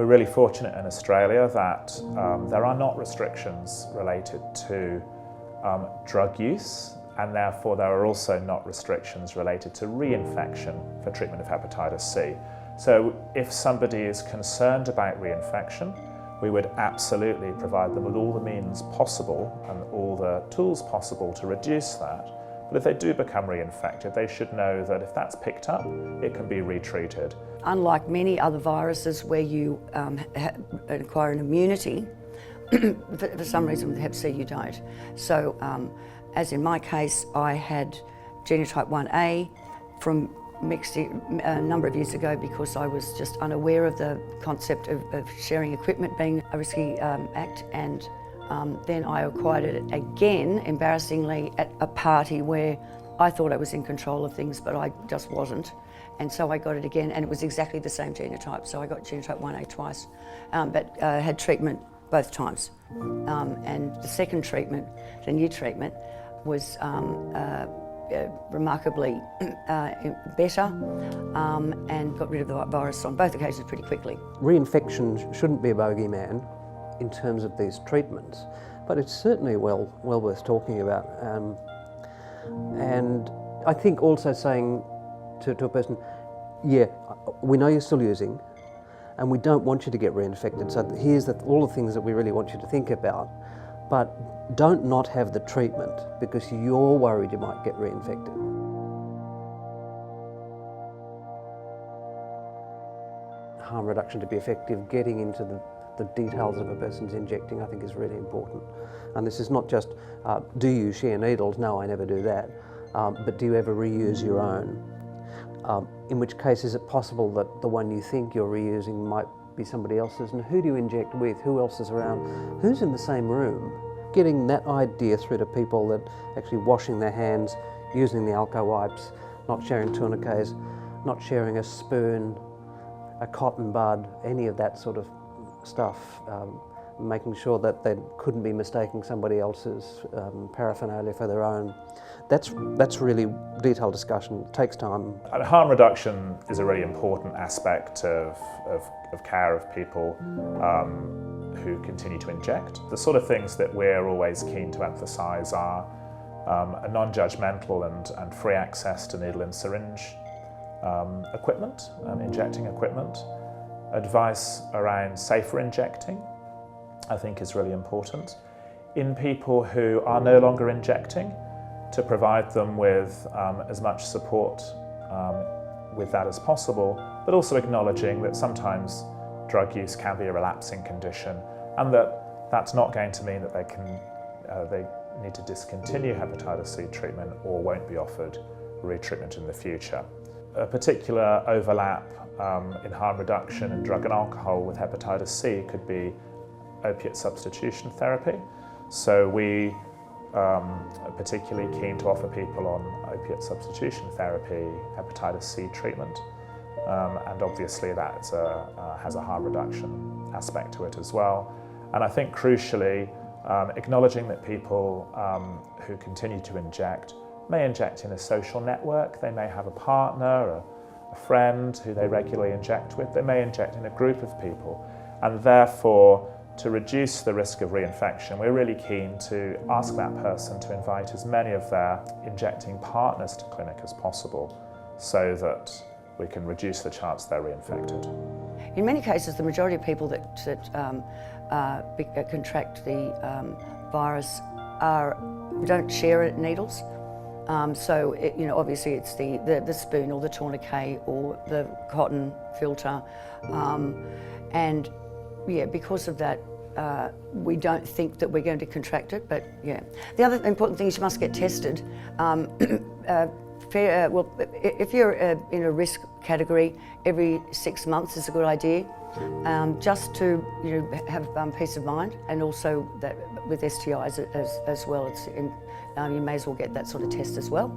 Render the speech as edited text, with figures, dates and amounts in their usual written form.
We're really fortunate in Australia that there are not restrictions related to drug use, and therefore there are also not restrictions related to reinfection for treatment of hepatitis C. So if somebody is concerned about reinfection, we would absolutely provide them with all the means possible and all the tools possible to reduce that. But if they do become reinfected, they should know that if that's picked up, it can be retreated. Unlike many other viruses where you acquire an immunity, for some reason with Hep C you don't. So as in my case, I had genotype 1A from mixed a number of years ago because I was just unaware of the concept of sharing equipment being a risky act, and then I acquired it again, embarrassingly, at a party where I thought I was in control of things, but I just wasn't. And so I got it again, and it was exactly the same genotype. So I got genotype 1A twice, but had treatment both times. And the second treatment, the new treatment, was remarkably better and got rid of the virus on both occasions pretty quickly. Reinfection shouldn't be a bogeyman in terms of these treatments, but it's certainly well worth talking about. And I think also saying to a person, yeah, we know you're still using, and we don't want you to get reinfected, so here's all the things that we really want you to think about, but don't not have the treatment because you're worried you might get reinfected. Harm reduction to be effective, getting into the details of a person's injecting, I think is really important. And this is not just, do you share needles? No, I never do that. But do you ever reuse your own? In which case, is it possible that the one you think you're reusing might be somebody else's? And who do you inject with? Who else is around? Who's in the same room? Getting that idea through to people that actually washing their hands, using the alco wipes, not sharing tourniquets, not sharing a spoon, a cotton bud, any of that sort of stuff, making sure that they couldn't be mistaking somebody else's paraphernalia for their own. That's really detailed discussion. It takes time. Harm reduction is a really important aspect of care of people who continue to inject. The sort of things that we're always keen to emphasise are a non-judgmental and free access to needle and syringe equipment, injecting equipment. Advice around safer injecting, I think, is really important. In people who are no longer injecting, to provide them with as much support with that as possible, but also acknowledging that sometimes drug use can be a relapsing condition, and that's not going to mean that they need to discontinue hepatitis C treatment or won't be offered retreatment in the future. A particular overlap in harm reduction and drug and alcohol with hepatitis C could be opiate substitution therapy. So we are particularly keen to offer people on opiate substitution therapy hepatitis C treatment, and obviously that has a harm reduction aspect to it as well. And I think crucially, acknowledging that people who continue to inject may inject in a social network. They may have a partner, a friend who they regularly inject with. They may inject in a group of people, and therefore, to reduce the risk of reinfection, we're really keen to ask that person to invite as many of their injecting partners to clinic as possible, so that we can reduce the chance they're reinfected. In many cases, the majority of people that contract the virus don't share needles. So obviously it's the spoon or the tourniquet or the cotton filter, and yeah, because of that, we don't think that we're going to contract it, but yeah. The other important thing is you must get tested. Well, if you're in a risk category, every 6 months is a good idea, just to have peace of mind, and also that with STIs as well, you may as well get that sort of test as well.